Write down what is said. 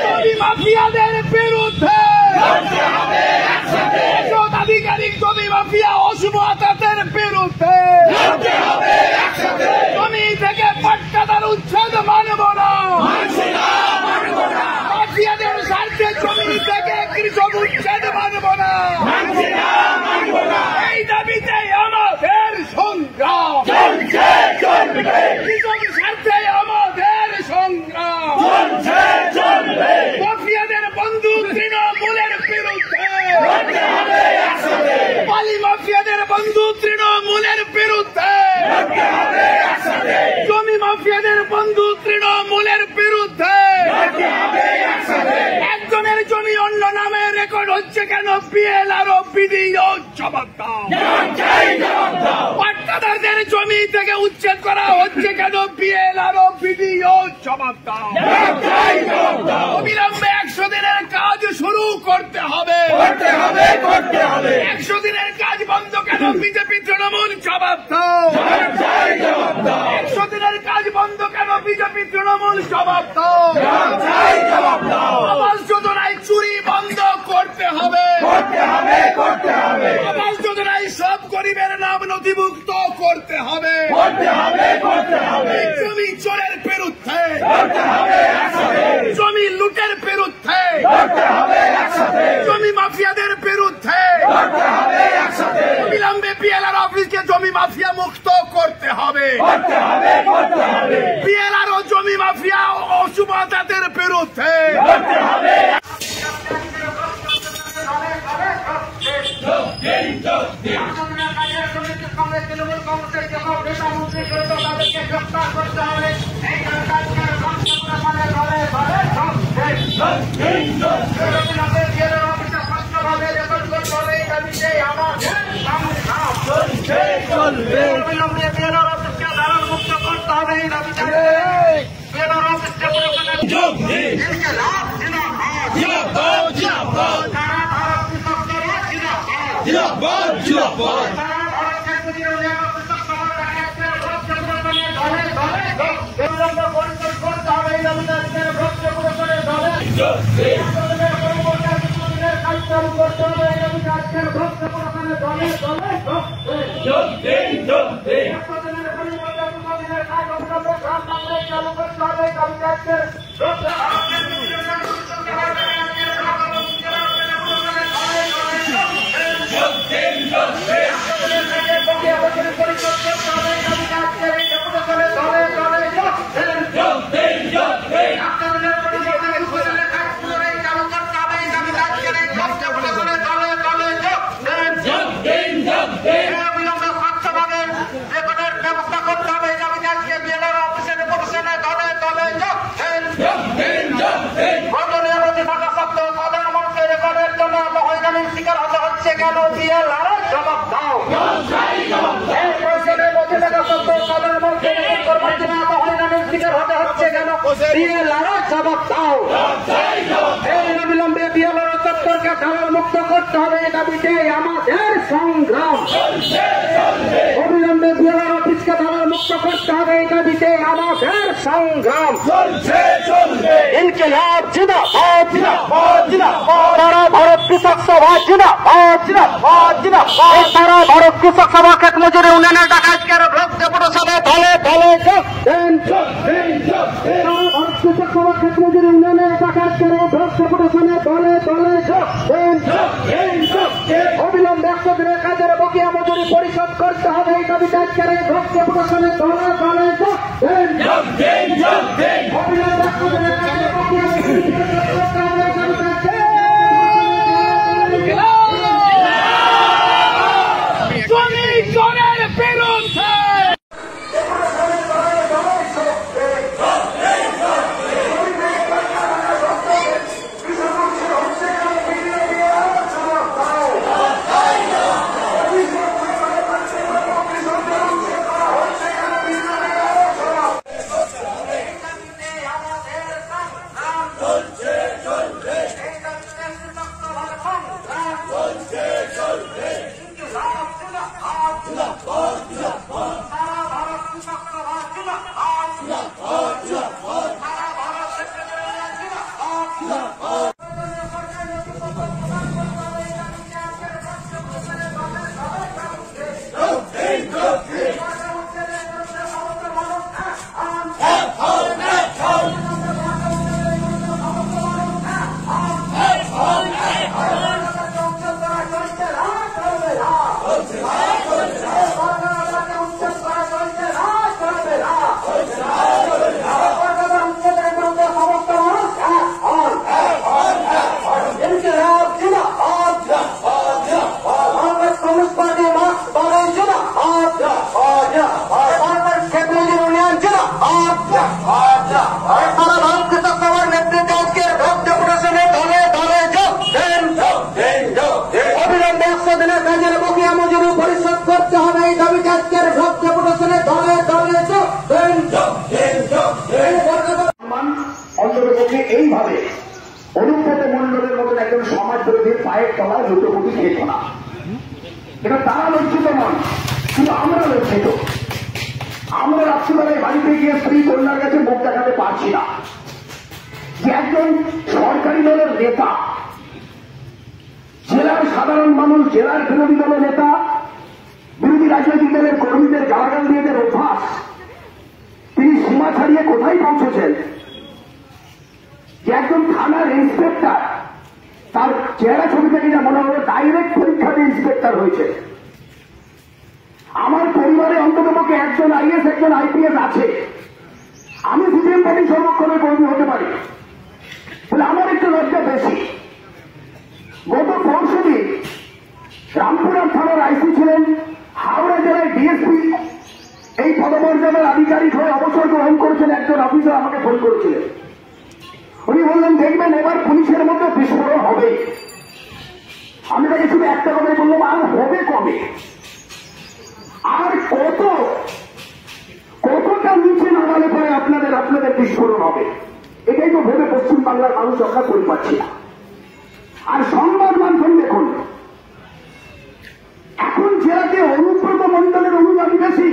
জমি মাফিয়াদের বিরুদ্ধে আধিকারিক জমি মাফিয়া অশুভ আতাতের বিরুদ্ধে জমি থেকে পাট্টাদার উচ্ছেদ মানব না। মাফিয়াদের স্বার্থে জমি থেকে কৃষক উচ্ছেদ মানব না। এই দাবিতে আমাদের সংগ্রাম কৃষক স্বার্থে আমাদের সংগ্রাম মাফিয়াদের বন্ধু তৃণমূলের বিরুদ্ধে পালি মাফিয়াদের বন্ধু তৃণমূলের বিরুদ্ধে জমি মাফিয়াদের বন্ধু তৃণমূলের বিরুদ্ধে একজনের জমি অন্য নামে রেকর্ড হচ্ছে কেন? পিএলআর ও বিডিও জবাব দাও। পাট্টাদারদের জমি থেকে উচ্ছেদ করা হচ্ছে কেন? পিএলআর ও বিডিও জবাব দাও। অবিলম্বে 100 দিনের কাজ শুরু করতে হবে। 100 দিনের কাজ বন্ধ কেন? বিজেপি তৃণমূল জবাব দাও। 100 দিনের কাজ বন্ধ কেন? বিজেপি তৃণমূল জবাব দাও। আবাস যোজনায় চুরি বন্ধ করতে হবে। আবাস যোজনায় সব গরিবের নাম নথিভুক্ত করতে হবে। জমি চোরের বিরুদ্ধে জমি লুটের বিরুদ্ধে জমি মাফিয়াদের বিরুদ্ধে অবিলম্বে পিএলআর অফিসকে জমি মাফিয়া মুক্ত করতে হবে। পিএলআর ও জমি মাফিয়া অশুভ আতাতের বিরুদ্ধে অবিলম্বে পিএলআর চত্বরকে ধারার মুক্ত করতে হবে। এই দাবিতে আমাদের সংগ্রাম। অবিলম্বে পিএলআর অফিসকে ধারার মুক্ত করতে হবে। এই দাবিতে আমাদের সংগ্রাম। ইনকিলাব জিন্দাবাদ, সারা ভারত কৃষক সভা জিন্দাবাদ, সারা ভারত কৃষক সভা ক্ষেত মজুরি উন্নয়নের টাকা আজকের ব্লক ডেপুটি সভায় দলে দলে যোগ দেন। কৃষক সভা ক্ষেত মজুরি উন্নয়নের টাকা আজকের ব্লক ডেপুটি সভায় দলে দলে যোগ দেন। অবিলম্বে 100 দিনের কাজের বকেয়া মজুরি পরিশোধ করতে হবে। এই দাবিতে আজকের ব্লক ডেপুটি সভায় দলে দলে যোগ দেন। অবিলম্বে 100 দিনের কাজের বকেয়া মজুরি পরিশোধ করতে হবে। জমি চোরের বিরুদ্ধে সারা ভারতকৃষক সভার নেতৃত্বে আজকের ভোট ডেপুটেশনে দলে দলে যোগ দেন। অবিলম্বে 100 দিনের কাজের বকেয়া মজুরি পরিশোধ করতে হবে এই দাবিতে আজকের ভোট ডেপুটেশনে দলে দলে যোগ দেন। অন্ততপক্ষে এইভাবে অনুব্রত মণ্ডলের মতন একজন সমাজ বিরোধীর পায়ের তলায় লুটোপুটি খেত না। এটা তারা লজ্জিত নন, কিন্তু আমরা লজ্জিত। আমরা রাত্রিবেলায় বাড়িতে গিয়ে স্ত্রী কন্যার কাছে মুখ দেখাতে পারছি না যে একজন সরকারি দলের নেতা, জেলার সাধারণ মানুষ, জেলার বিরোধী দলের নেতা, বিরোধী রাজনৈতিক দলের কর্মীদের গালাগাল দিয়ে যে অভ্যাস, তিনি সীমা ছাড়িয়ে কোথায় পৌঁছেছেন। যে একজন থানার ইন্সপেক্টর, তার চেহারা ছবি থেকে যা মনে হলো ডাইরেক্ট পরীক্ষা দিয়ে ইন্সপেক্টর হয়েছে। আমার পরিবারে অন্ততপক্ষে একজন আইএস, একজন আইপিএস আছে। আমি সিপিএম পার্টি সর্বক্ষণের কর্মী হতে পারি বলে আমার একটু লজ্জা বেশি। গত পরশুদিন রামপুরহাট থানার আইসি ছিলেন, হাওড়া জেলায় ডিএসপি এই পদমর্যাদার আধিকারিক হয়ে অবসর গ্রহণ করেছেন একজন অফিসার আমাকে ফোন করেছিলেন। উনি বললেন, দেখবেন এবার পুলিশের মধ্যে বিস্ফোরণ হবে। আমি তাকে শুধু একটা কথাই বললাম, আর হবে কবে? আর কতটা নিচে নামালে পরে আপনাদের বিস্ফোরণ হবে? এটাই তো ভেবে পশ্চিমবাংলার মানুষ আমরা করে পাচ্ছি না। আর সংবাদ মাধ্যম দেখুন, এখন জেলাতে অনুব্রত মণ্ডলের অনুদান বেশি।